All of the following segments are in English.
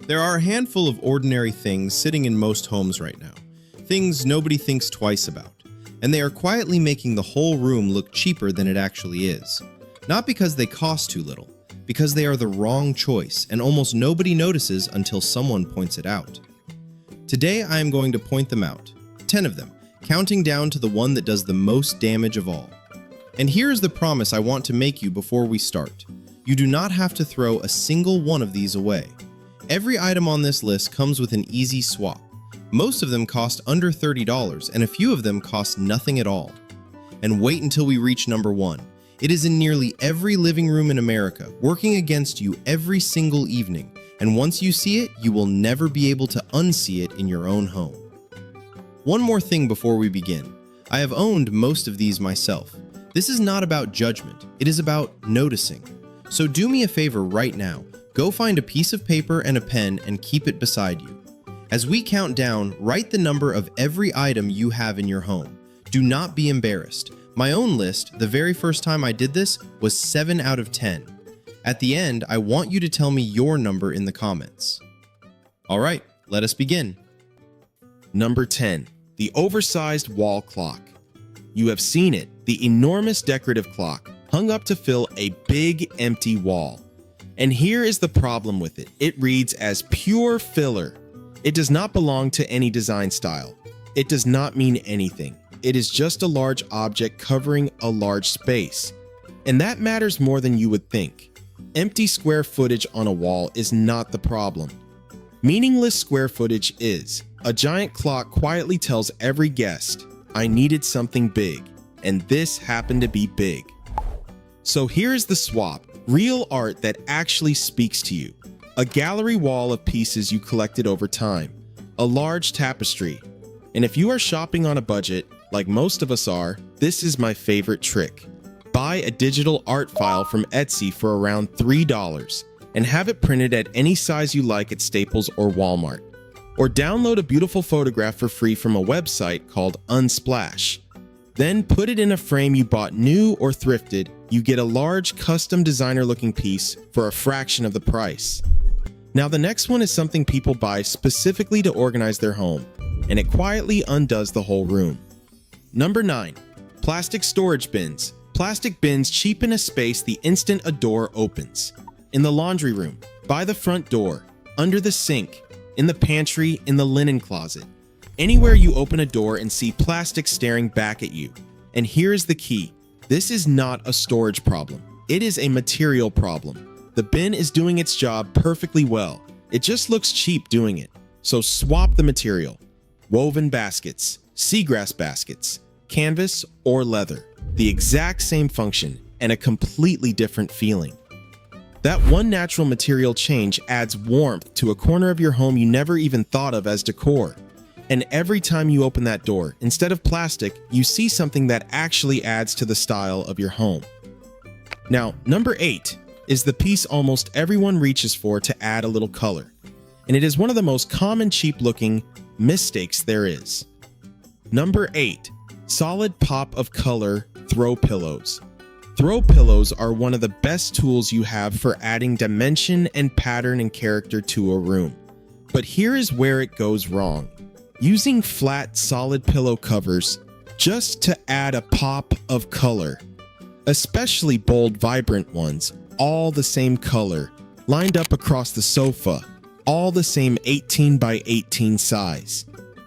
There are a handful of ordinary things sitting in most homes right now, things nobody thinks twice about, and they are quietly making the whole room look cheaper than it actually is. Not because they cost too little, because they are the wrong choice and almost nobody notices until someone points it out. Today I am going to point them out, 10 of them, counting down to the one that does the most damage of all. And here is the promise I want to make you before we start. You do not have to throw a single one of these away. Every item on this list comes with an easy swap. Most of them cost under $30 and a few of them cost nothing at all. And wait until we reach number 1. It is in nearly every living room in America, working against you every single evening, and once you see it, you will never be able to unsee it in your own home. One more thing before we begin. I have owned most of these myself. This is not about judgment, it is about noticing. So do me a favor right now, go find a piece of paper and a pen and keep it beside you. As we count down, write the number of every item you have in your home. Do not be embarrassed. My own list, the very first time I did this, was 7 out of 10. At the end, I want you to tell me your number in the comments. Alright, let us begin. Number 10. The oversized wall clock. You have seen it, the enormous decorative clock, hung up to fill a big empty wall. And here is the problem with it. It reads as pure filler. It does not belong to any design style. It does not mean anything. It is just a large object covering a large space. And that matters more than you would think. Empty square footage on a wall is not the problem. Meaningless square footage is. A giant clock quietly tells every guest, I needed something big, and this happened to be big. So here is the swap, real art that actually speaks to you. A gallery wall of pieces you collected over time. A large tapestry. And if you are shopping on a budget, like most of us are, this is my favorite trick. Buy a digital art file from Etsy for around $3 and have it printed at any size you like at Staples or Walmart. Or download a beautiful photograph for free from a website called Unsplash. Then put it in a frame you bought new or thrifted. You get a large custom designer looking piece for a fraction of the price. Now the next one is something people buy specifically to organize their home, and it quietly undoes the whole room. Number 9. Plastic storage bins. Plastic bins cheapen a space the instant a door opens. In the laundry room, by the front door, under the sink, in the pantry, in the linen closet. Anywhere you open a door and see plastic staring back at you. And here is the key. This is not a storage problem. It is a material problem. The bin is doing its job perfectly well. It just looks cheap doing it. So swap the material. Woven baskets, seagrass baskets, canvas or leather. The exact same function and a completely different feeling. That one natural material change adds warmth to a corner of your home you never even thought of as decor. And every time you open that door, instead of plastic, you see something that actually adds to the style of your home. Now, number 8 is the piece almost everyone reaches for to add a little color. And it is one of the most common cheap-looking mistakes there is. Number 8. Solid pop of color throw pillows. Throw pillows are one of the best tools you have for adding dimension and pattern and character to a room. But here is where it goes wrong. Using flat, solid pillow covers just to add a pop of color, especially bold, vibrant ones, all the same color, lined up across the sofa, all the same 18 by 18 size.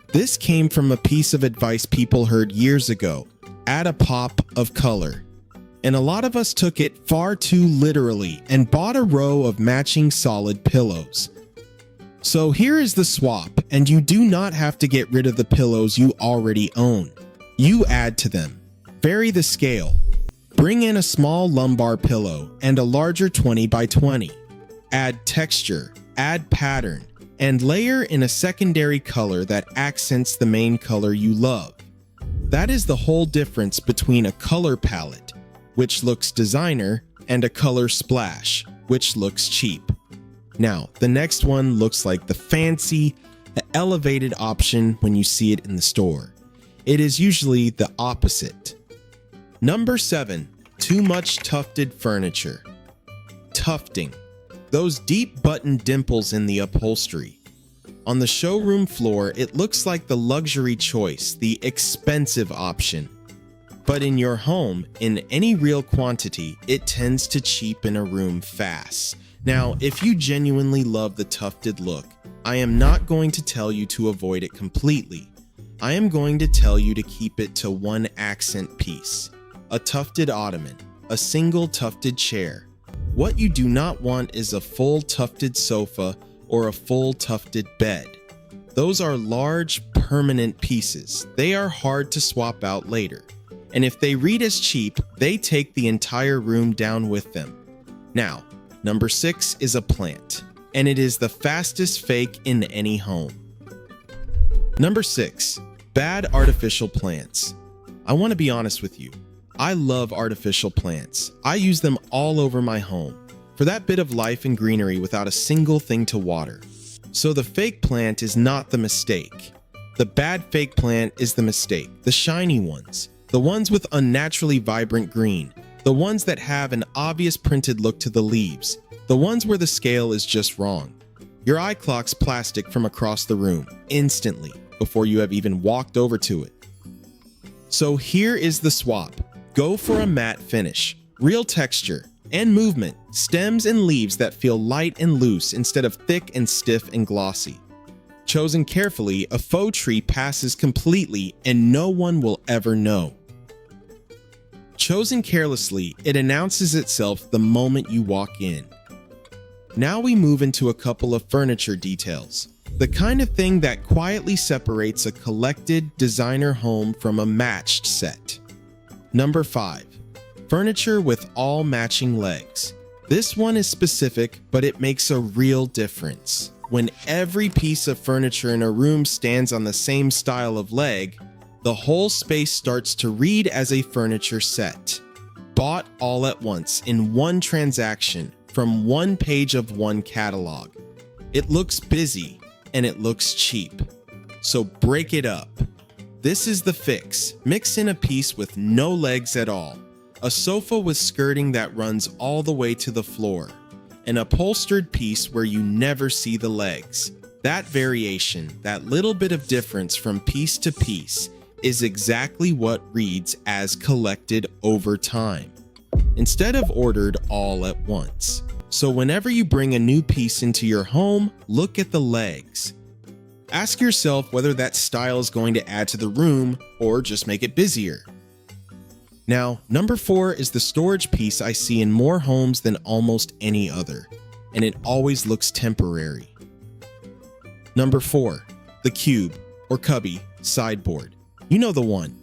This came from a piece of advice people heard years ago, add a pop of color. And a lot of us took it far too literally and bought a row of matching solid pillows. So here is the swap, and you do not have to get rid of the pillows you already own. You add to them. Vary the scale. Bring in a small lumbar pillow and a larger 20 by 20. Add texture, add pattern, and layer in a secondary color that accents the main color you love. That is the whole difference between a color palette, which looks designer, and a color splash, which looks cheap. Now, the next one looks like the fancy, elevated option when you see it in the store. It is usually the opposite. Number 7. Too much tufted furniture. Tufting. Those deep button dimples in the upholstery. On the showroom floor, it looks like the luxury choice, the expensive option. But in your home, in any real quantity, it tends to cheapen a room fast. Now, if you genuinely love the tufted look, I am not going to tell you to avoid it completely. I am going to tell you to keep it to one accent piece. A tufted ottoman, a single tufted chair. What you do not want is a full tufted sofa or a full tufted bed. Those are large, permanent pieces. They are hard to swap out later. And if they read as cheap, they take the entire room down with them. Now, number 6 is a plant, and it is the fastest fake in any home. Number 6, bad artificial plants. I want to be honest with you. I love artificial plants. I use them all over my home for that bit of life and greenery without a single thing to water. So the fake plant is not the mistake. The bad fake plant is the mistake. The shiny ones. The ones with unnaturally vibrant green. The ones that have an obvious printed look to the leaves. The ones where the scale is just wrong. Your eye clocks plastic from across the room instantly before you have even walked over to it. So here is the swap. Go for a matte finish, real texture and movement, stems and leaves that feel light and loose instead of thick and stiff and glossy. Chosen carefully, a faux tree passes completely and no one will ever know. Chosen carelessly, it announces itself the moment you walk in. Now we move into a couple of furniture details. The kind of thing that quietly separates a collected designer home from a matched set. Number 5. Furniture with all matching legs. This one is specific, but it makes a real difference. When every piece of furniture in a room stands on the same style of leg, the whole space starts to read as a furniture set. Bought all at once in one transaction from one page of one catalog. It looks busy and it looks cheap. So break it up. This is the fix. Mix in a piece with no legs at all. A sofa with skirting that runs all the way to the floor. An upholstered piece where you never see the legs. That variation, that little bit of difference from piece to piece, is exactly what reads as collected over time, instead of ordered all at once. So whenever you bring a new piece into your home, look at the legs. Ask yourself whether that style is going to add to the room or just make it busier. Now, number 4 is the storage piece I see in more homes than almost any other, and it always looks temporary. Number 4, the cube, or cubby, sideboard. You know the one.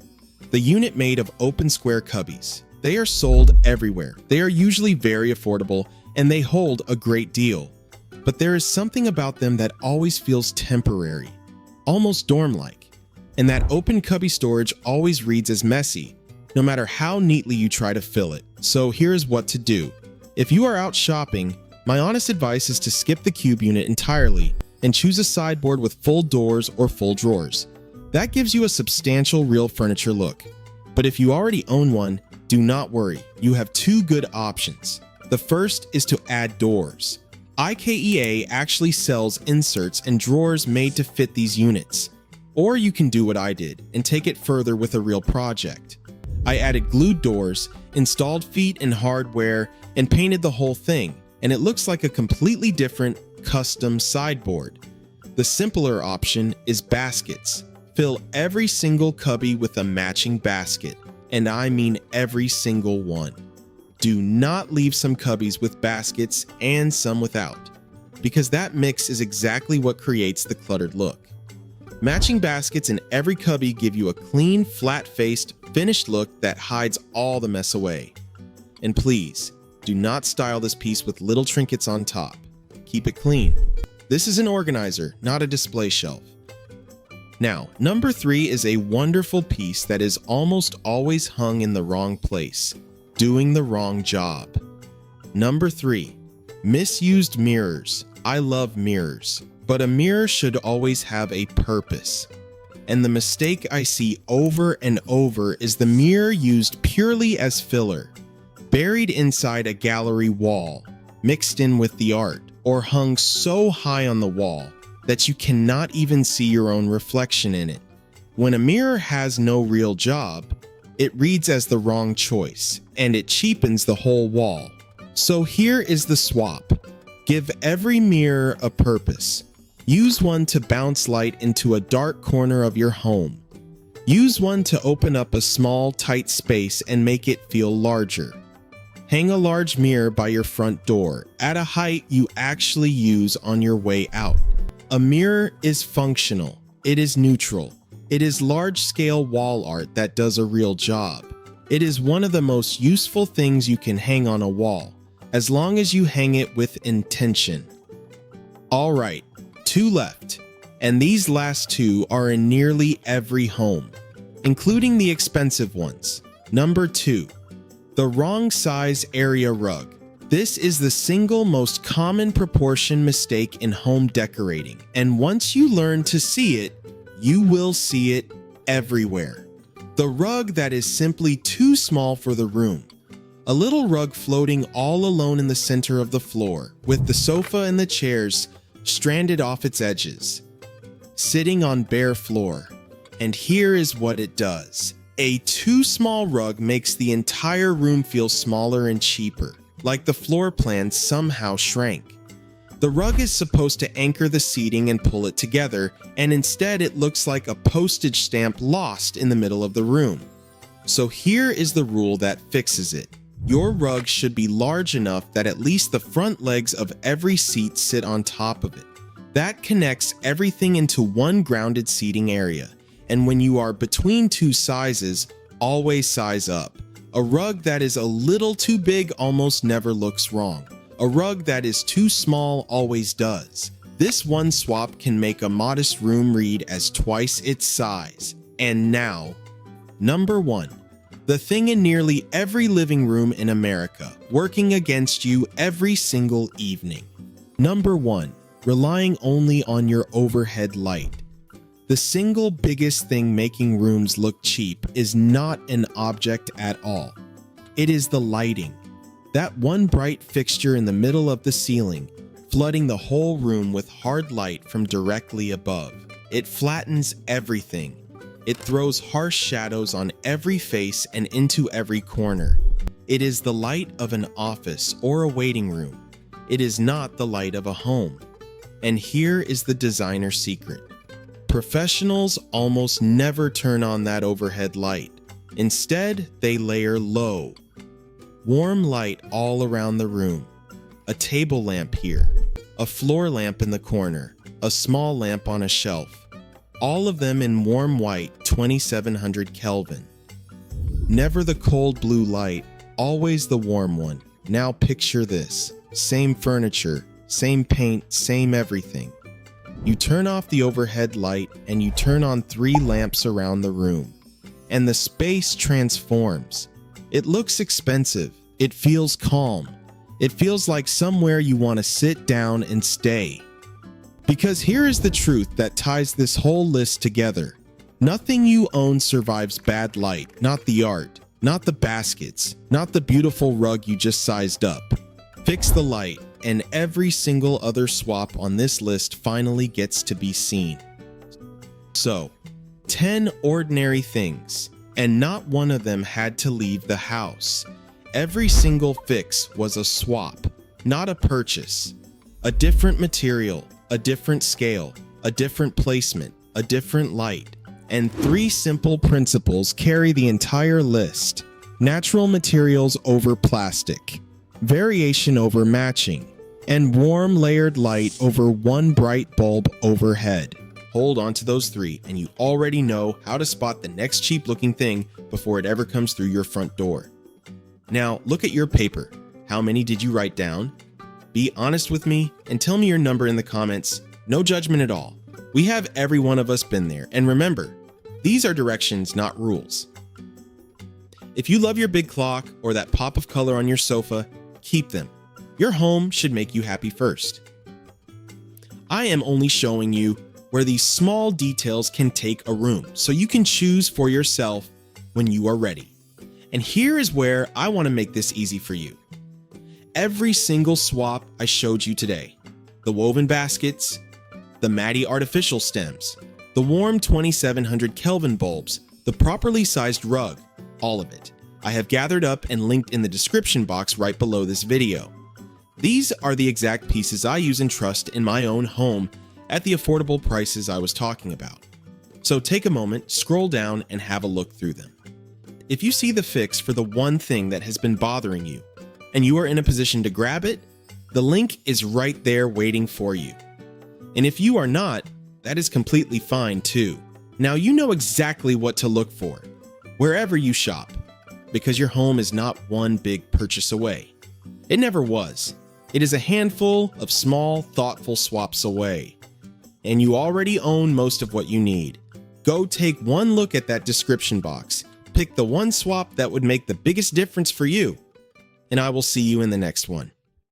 The unit made of open square cubbies. They are sold everywhere. They are usually very affordable, and they hold a great deal. But there is something about them that always feels temporary, almost dorm-like. And that open cubby storage always reads as messy, no matter how neatly you try to fill it. So here's what to do. If you are out shopping, my honest advice is to skip the cube unit entirely and choose a sideboard with full doors or full drawers. That gives you a substantial real furniture look. But if you already own one, do not worry, you have 2 good options. The first is to add doors. IKEA actually sells inserts and drawers made to fit these units. Or you can do what I did and take it further with a real project. I added glued doors, installed feet and hardware, and painted the whole thing, and it looks like a completely different, custom sideboard. The simpler option is baskets. Fill every single cubby with a matching basket, and I mean every single one. Do not leave some cubbies with baskets and some without, because that mix is exactly what creates the cluttered look. Matching baskets in every cubby give you a clean, flat-faced, finished look that hides all the mess away. And please, do not style this piece with little trinkets on top. Keep it clean. This is an organizer, not a display shelf. Now, number 3 is a wonderful piece that is almost always hung in the wrong place, doing the wrong job. Number 3, misused mirrors. I love mirrors, but a mirror should always have a purpose. And the mistake I see over and over is the mirror used purely as filler, buried inside a gallery wall, mixed in with the art, or hung so high on the wall that you cannot even see your own reflection in it. When a mirror has no real job, it reads as the wrong choice, and it cheapens the whole wall. So here is the swap. Give every mirror a purpose. Use one to bounce light into a dark corner of your home. Use one to open up a small, tight space and make it feel larger. Hang a large mirror by your front door at a height you actually use on your way out. A mirror is functional. It is neutral. It is large-scale wall art that does a real job. It is one of the most useful things you can hang on a wall, as long as you hang it with intention. All right, 2 left, and these last 2 are in nearly every home, including the expensive ones. Number 2, the wrong size area rug. This is the single most common proportion mistake in home decorating, and once you learn to see it, you will see it everywhere. The rug that is simply too small for the room. A little rug floating all alone in the center of the floor, with the sofa and the chairs stranded off its edges, sitting on bare floor. And here is what it does. A too small rug makes the entire room feel smaller and cheaper, like the floor plan somehow shrank. The rug is supposed to anchor the seating and pull it together, and instead it looks like a postage stamp lost in the middle of the room. So here is the rule that fixes it. Your rug should be large enough that at least the front legs of every seat sit on top of it. That connects everything into one grounded seating area. And when you are between 2 sizes, always size up. A rug that is a little too big almost never looks wrong. A rug that is too small always does. This one swap can make a modest room read as twice its size. And now, number 1. The thing in nearly every living room in America, working against you every single evening. Number 1. Relying only on your overhead light. The single biggest thing making rooms look cheap is not an object at all. It is the lighting. That one bright fixture in the middle of the ceiling, flooding the whole room with hard light from directly above. It flattens everything. It throws harsh shadows on every face and into every corner. It is the light of an office or a waiting room. It is not the light of a home. And here is the designer secret. Professionals almost never turn on that overhead light. Instead, they layer low, warm light all around the room. A table lamp here, a floor lamp in the corner, a small lamp on a shelf. All of them in warm white, 2700 Kelvin. Never the cold blue light, always the warm one. Now picture this. Same furniture, same paint, same everything. You turn off the overhead light and you turn on 3 lamps around the room. And the space transforms. It looks expensive. It feels calm. It feels like somewhere you want to sit down and stay. Because here is the truth that ties this whole list together. Nothing you own survives bad light, not the art, not the baskets, not the beautiful rug you just sized up. Fix the light, and every single other swap on this list finally gets to be seen. So, 10 ordinary things, and not one of them had to leave the house. Every single fix was a swap, not a purchase. A different material, a different scale, a different placement, a different light. And 3 simple principles carry the entire list. Natural materials over plastic, variation over matching, and warm layered light over one bright bulb overhead. Hold on to those 3 and you already know how to spot the next cheap looking thing before it ever comes through your front door. Now look at your paper. How many did you write down? Be honest with me and tell me your number in the comments. No judgment at all. We have every one of us been there. And remember, these are directions, not rules. If you love your big clock or that pop of color on your sofa, keep them. Your home should make you happy first. I am only showing you where these small details can take a room, so you can choose for yourself when you are ready. And here is where I want to make this easy for you. every single swap I showed you today. The woven baskets, the Maddie artificial stems, the warm 2700 Kelvin bulbs, the properly sized rug, all of it. I have gathered up and linked in the description box right below this video. These are the exact pieces I use and trust in my own home at the affordable prices I was talking about. So take a moment, scroll down, and have a look through them. If you see the fix for the one thing that has been bothering you, and you are in a position to grab it, the link is right there waiting for you. And if you are not, that is completely fine too. Now you know exactly what to look for, wherever you shop, because your home is not one big purchase away. It never was. It is a handful of small, thoughtful swaps away. And you already own most of what you need. Go take one look at that description box, pick the one swap that would make the biggest difference for you, and I will see you in the next one.